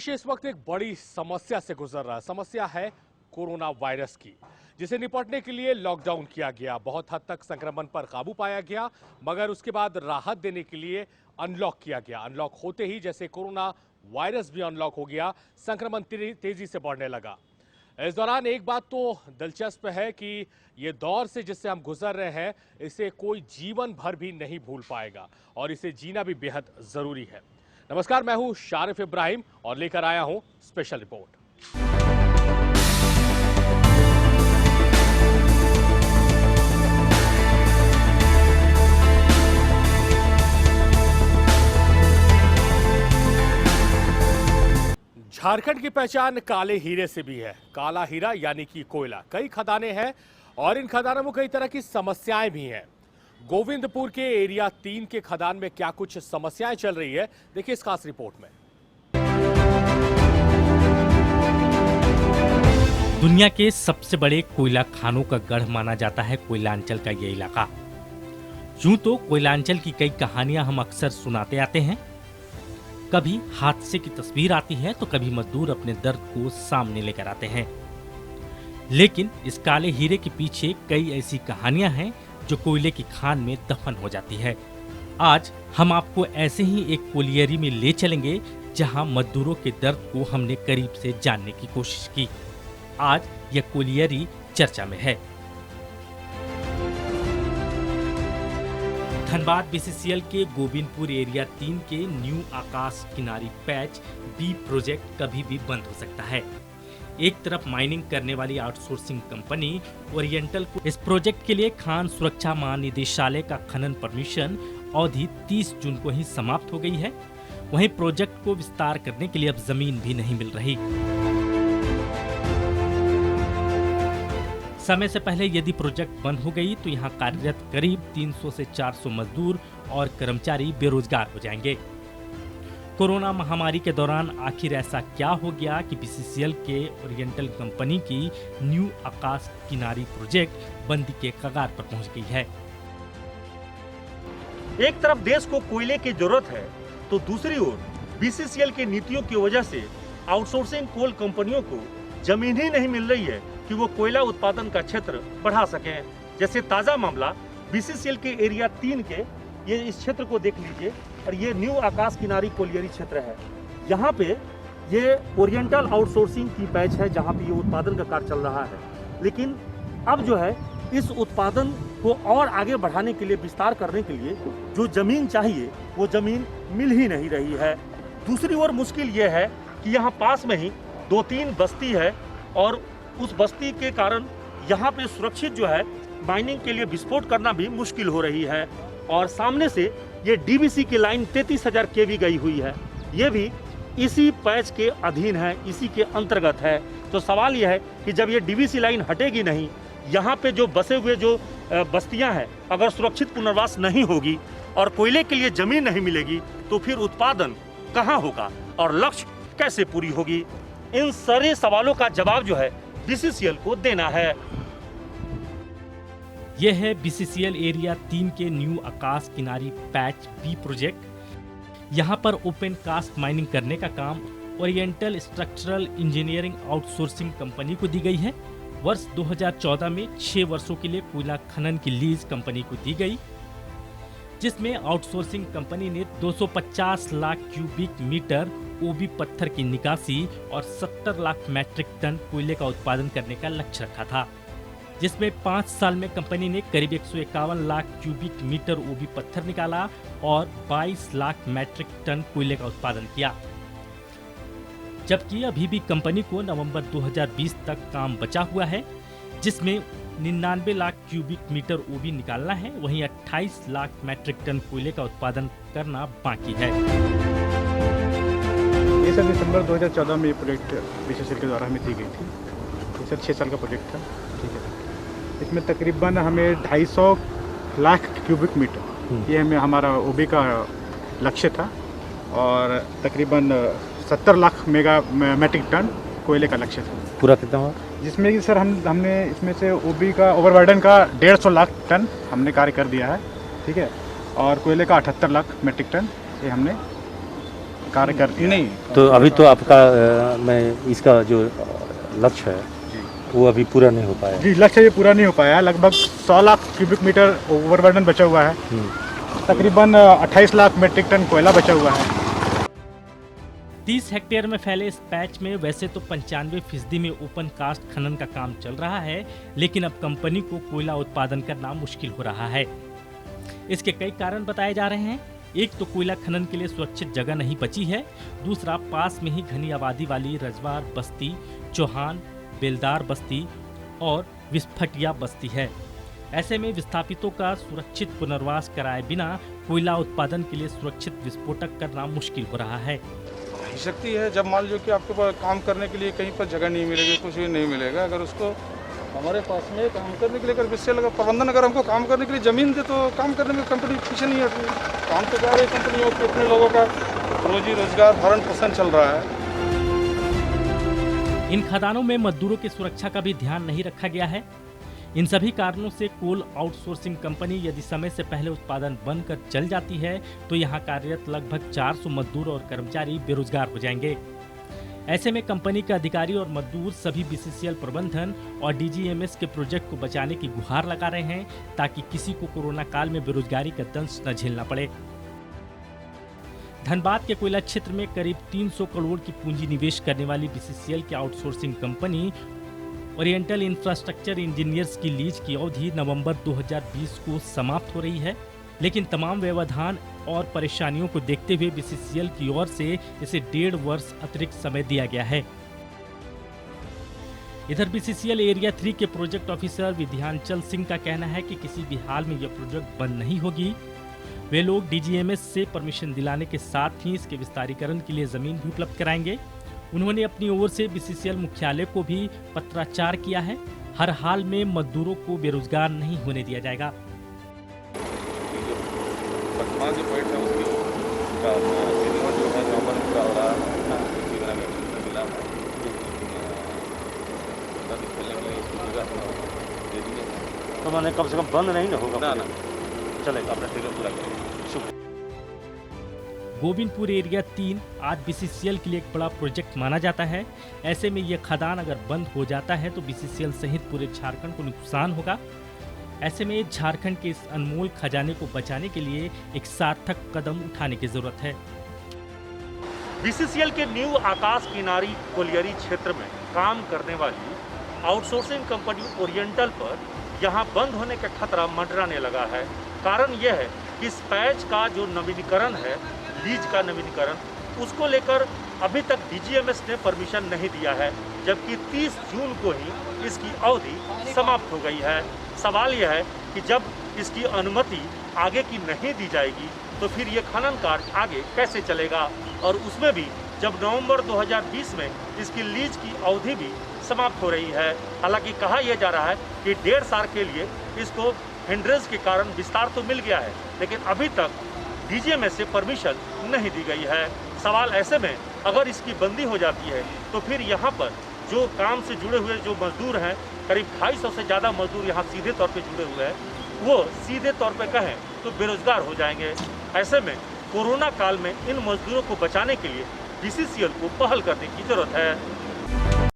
देश इस वक्त एक बड़ी समस्या से गुजर रहा है। समस्या है कोरोना वायरस की, जिसे निपटने के लिए लॉकडाउन किया गया। बहुत हद तक संक्रमण पर काबू पाया गया, मगर उसके बाद राहत देने के लिए अनलॉक किया गया। अनलॉक होते ही जैसे कोरोना वायरस भी अनलॉक हो गया, संक्रमण तेजी से बढ़ने लगा। इस दौरान एक बात तो दिलचस्प है कि ये दौर से जिससे हम गुजर रहे हैं, इसे कोई जीवन भर भी नहीं भूल पाएगा और इसे जीना भी बेहद जरूरी है। नमस्कार, मैं हूं शारिफ इब्राहिम और लेकर आया हूं स्पेशल रिपोर्ट। झारखंड की पहचान काले हीरे से भी है। काला हीरा यानी कि कोयला। कई खदानें हैं और इन खदानों में कई तरह की समस्याएं भी हैं। गोविंदपुर के एरिया 3 के खदान में क्या कुछ समस्याएं चल रही है, देखिए इस खास रिपोर्ट में। दुनिया के सबसे बड़े कोयला खानों का गढ़ माना जाता है कोयलांचल का ये इलाका। यूं तो कोयलांचल की कई कहानियां हम अक्सर सुनाते आते हैं। कभी हादसे की तस्वीर आती है तो कभी मजदूर अपने दर्द को सामने लेकर आते हैं। लेकिन इस काले हीरे के पीछे कई ऐसी कहानियां हैं जो कोयले की खान में दफन हो जाती है। आज हम आपको ऐसे ही एक कोलियरी में ले चलेंगे जहां मजदूरों के दर्द को हमने करीब से जानने की कोशिश की। आज यह कोलियरी चर्चा में है। धनबाद बीसीसीएल के गोविंदपुर एरिया 3 के न्यू आकाश किनारी पैच बी प्रोजेक्ट कभी भी बंद हो सकता है। एक तरफ माइनिंग करने वाली आउटसोर्सिंग कंपनी ओरिएंटल को इस प्रोजेक्ट के लिए खान सुरक्षा महानिदेशालय का खनन परमिशन अवधि 30 जून को ही समाप्त हो गई है। वहीं प्रोजेक्ट को विस्तार करने के लिए अब जमीन भी नहीं मिल रही। समय से पहले यदि प्रोजेक्ट बंद हो गई तो यहां कार्यरत करीब 300 से 400 मजदूर और कर्मचारी बेरोजगार हो जाएंगे। कोरोना महामारी के दौरान आखिर ऐसा क्या हो गया कि बीसीसीएल के ओरिएंटल कंपनी की न्यू आकाश किनारी प्रोजेक्ट बंदी के कगार पर पहुंच गई है। एक तरफ देश को कोयले की जरूरत है तो दूसरी ओर बीसीसीएल की नीतियों की वजह से आउटसोर्सिंग कोल कंपनियों को जमीन ही नहीं मिल रही है कि वो कोयला उत्पादन का क्षेत्र बढ़ा सकें। जैसे ताजा मामला बीसीसीएल के एरिया 3 के ये इस क्षेत्र को देख लीजिए और ये न्यू आकाश किनारी कोलियरी क्षेत्र है। यहाँ पे ये ओरिएंटल आउटसोर्सिंग की पैच है जहाँ पे ये उत्पादन का कार्य चल रहा है। लेकिन अब जो है इस उत्पादन को और आगे बढ़ाने के लिए, विस्तार करने के लिए जो जमीन चाहिए वो जमीन मिल ही नहीं रही है। दूसरी ओर मुश्किल ये है कि यहाँ पास में ही 2-3 बस्ती है और उस बस्ती के कारण यहाँ पे सुरक्षित जो है माइनिंग के लिए विस्फोट करना भी मुश्किल हो रही है। और सामने से ये डीवीसी की लाइन 33,000 केवी गई हुई है। ये भी इसी पैच के अधीन है, इसी के अंतर्गत है। तो सवाल यह है कि जब ये डीवीसी लाइन हटेगी नहीं, यहाँ पे जो बसे हुए जो बस्तियाँ हैं, अगर सुरक्षित पुनर्वास नहीं होगी और कोयले के लिए जमीन नहीं मिलेगी तो फिर उत्पादन कहाँ होगा और लक्ष्य कैसे पूरी होगी? इन सारे सवालों का जवाब जो है बीसीसीएल को देना है। यह है बीसीसीएल एरिया 3 के न्यू आकाश किनारी पैच बी प्रोजेक्ट। यहाँ पर ओपन कास्ट माइनिंग करने का काम oriental structural engineering outsourcing company को दी गई है। वर्ष 2014 में 6 वर्षों के लिए कोयला खनन की लीज कंपनी को दी गई, जिसमें आउटसोर्सिंग कंपनी ने 250 लाख क्यूबिक मीटर ओबी पत्थर की निकासी और 70 लाख मैट्रिक टन कोयले का उत्पादन करने का लक्ष्य रखा था, जिसमें 5 साल में कंपनी ने करीब 151 लाख क्यूबिक मीटर ओबी पत्थर निकाला और 22 लाख मैट्रिक टन कोयले का उत्पादन किया। जबकि अभी भी कंपनी को नवंबर 2020 तक काम बचा हुआ है, जिसमें 99 लाख क्यूबिक मीटर ओबी निकालना है। वहीं 28 लाख मैट्रिक टन कोयले का उत्पादन करना बाकी है। ये सर दिसंबर 2014 में ये प्रोजेक्ट बीसीसीएल के द्वारा हमें दी गई थी। ये सर 6 साल का प्रोजेक्ट था। ठीक है, इसमें तकरीबन हमें 250 लाख क्यूबिक मीटर ये हमें हमारा ओबी का लक्ष्य था और तकरीबन 70 लाख मैट्रिक टन कोयले का लक्ष्य था। पूरा कितना हुआ? जिसमें कि सर हमने इसमें से ओबी का ओवरबर्डन का 150 लाख टन हमने कार्य कर दिया है। ठीक है, और कोयले का 78 लाख मैट्रिक टन ये हमने कार्य कर दिया। नहीं, तो अभी तो आपका मैं इसका जो लक्ष्य है वो अभी पूरा नहीं हो पाया। जी, लक्ष्य ये पूरा नहीं हो पाया। लगभग 100 लाख क्यूबिक मीटर ओवरबर्डन बचा हुआ है। तकरीबन 28 लाख मीट्रिक टन कोयला बचा हुआ है। 30 हेक्टेयर में फैले इस पैच में वैसे तो 95% में ओपन कास्ट खनन का काम चल रहा है, लेकिन अब कंपनी को कोयला उत्पादन करना मुश्किल हो रहा है। इसके कई कारण बताए जा रहे हैं। एक तो कोयला खनन के लिए सुरक्षित जगह नहीं बची है, दूसरा पास में ही घनी आबादी वाली रजवार बस्ती, चौहान, बेलदार बस्ती और विस्फटिया बस्ती है। ऐसे में विस्थापितों का सुरक्षित पुनर्वास कराए बिना कोयला उत्पादन के लिए सुरक्षित विस्फोटक करना मुश्किल हो रहा है। शक्ति है, जब मान लो कि आपके पास काम करने के लिए कहीं पर जगह नहीं मिलेगी, कुछ भी नहीं मिलेगा, अगर उसको हमारे पास में काम करने के लिए अगर विषय लगा प्रबंधन अगर हमको काम करने के लिए ज़मीन दे तो काम करने में कंपनी पीछे नहीं हट रही। काम तो जा रही कंपनियों के, इतने लोगों का रोजी रोजगार भरण पोषण चल रहा है। इन खदानों में मजदूरों की सुरक्षा का भी ध्यान नहीं रखा गया है। इन सभी कारणों से कोल आउटसोर्सिंग कंपनी यदि समय से पहले उत्पादन बंद कर चल जाती है तो यहाँ कार्यरत लगभग 400 मजदूर और कर्मचारी बेरोजगार हो जाएंगे। ऐसे में कंपनी के अधिकारी और मजदूर सभी बीसीसीएल प्रबंधन और डीजीएमएस के प्रोजेक्ट को बचाने की गुहार लगा रहे हैं ताकि किसी को कोरोना काल में बेरोजगारी का दंश न झेलना पड़े। धनबाद के कोयला क्षेत्र में करीब 300 करोड़ की पूंजी निवेश करने वाली बीसीसीएल की outsourcing company oriental infrastructure engineers की लीज की अवधि नवंबर 2020 को समाप्त हो रही है, लेकिन तमाम व्यवधान और परेशानियों को देखते हुए बीसीसीएल की ओर से इसे 1.5 वर्ष अतिरिक्त समय दिया गया है। इधर बीसीसीएल एरिया 3 के प्रोजेक्ट ऑफिसर विध्यांचल सिंह का कहना है कि किसी भी हाल में यह प्रोजेक्ट बंद नहीं होगी। वे लोग डीजीएमएस से परमिशन दिलाने के साथ ही इसके विस्तारीकरण के लिए जमीन भी उपलब्ध कराएंगे। उन्होंने अपनी ओर से बीसीसीएल मुख्यालय को भी पत्राचार किया है। हर हाल में मजदूरों को बेरोजगार नहीं होने दिया जाएगा। वर्तमान जो पॉइंट है उसकी का सिनेमा जो है जहाँ पर पूरा हो रहा है मिला है खेलने के लिए उसकी जगह दे दीजिए। तो मैंने कम से कम बंद नहीं ना होगा ना चलेगा। अपना फिल्म पूरा करेंगे। गोविंदपुर एरिया 3 आज बीसीसीएल के लिए एक बड़ा प्रोजेक्ट माना जाता है। ऐसे में यह खदान अगर बंद हो जाता है तो बीसीसीएल सहित पूरे झारखंड को नुकसान होगा। ऐसे में झारखंड के इस अनमोल खजाने को बचाने के लिए एक सार्थक कदम उठाने की जरूरत है। बीसीसीएल के न्यू आकाश किनारी कोलियरी क्षेत्र में काम करने वाली आउटसोर्सिंग कंपनी ओरिएंटल पर यहां बंद होने का खतरा मंडराने लगा है। कारण यह है कि इस पैच का जो नवीनीकरण है, लीज का नवीनीकरण, उसको लेकर अभी तक डीजीएमएस ने परमिशन नहीं दिया है, जबकि 30 जून को ही इसकी अवधि समाप्त हो गई है। सवाल यह है कि जब इसकी अनुमति आगे की नहीं दी जाएगी तो फिर ये खनन कार्य आगे कैसे चलेगा। और उसमें भी जब नवंबर 2020 में इसकी लीज की अवधि भी समाप्त हो रही है। हालांकि कहा यह जा रहा है कि 1.5 साल के लिए इसको हिंड्रेंस के कारण विस्तार तो मिल गया है, लेकिन अभी तक डीजीएमएस से परमिशन नहीं दी गई है। सवाल ऐसे में अगर इसकी बंदी हो जाती है तो फिर यहाँ पर जो काम से जुड़े हुए जो मजदूर हैं, करीब 250 से ज़्यादा मजदूर यहाँ सीधे तौर पे जुड़े हुए हैं, वो सीधे तौर पे कहें तो बेरोजगार हो जाएंगे। ऐसे में कोरोना काल में इन मजदूरों को बचाने के लिए बीसीसीएल को पहल करने की जरूरत है।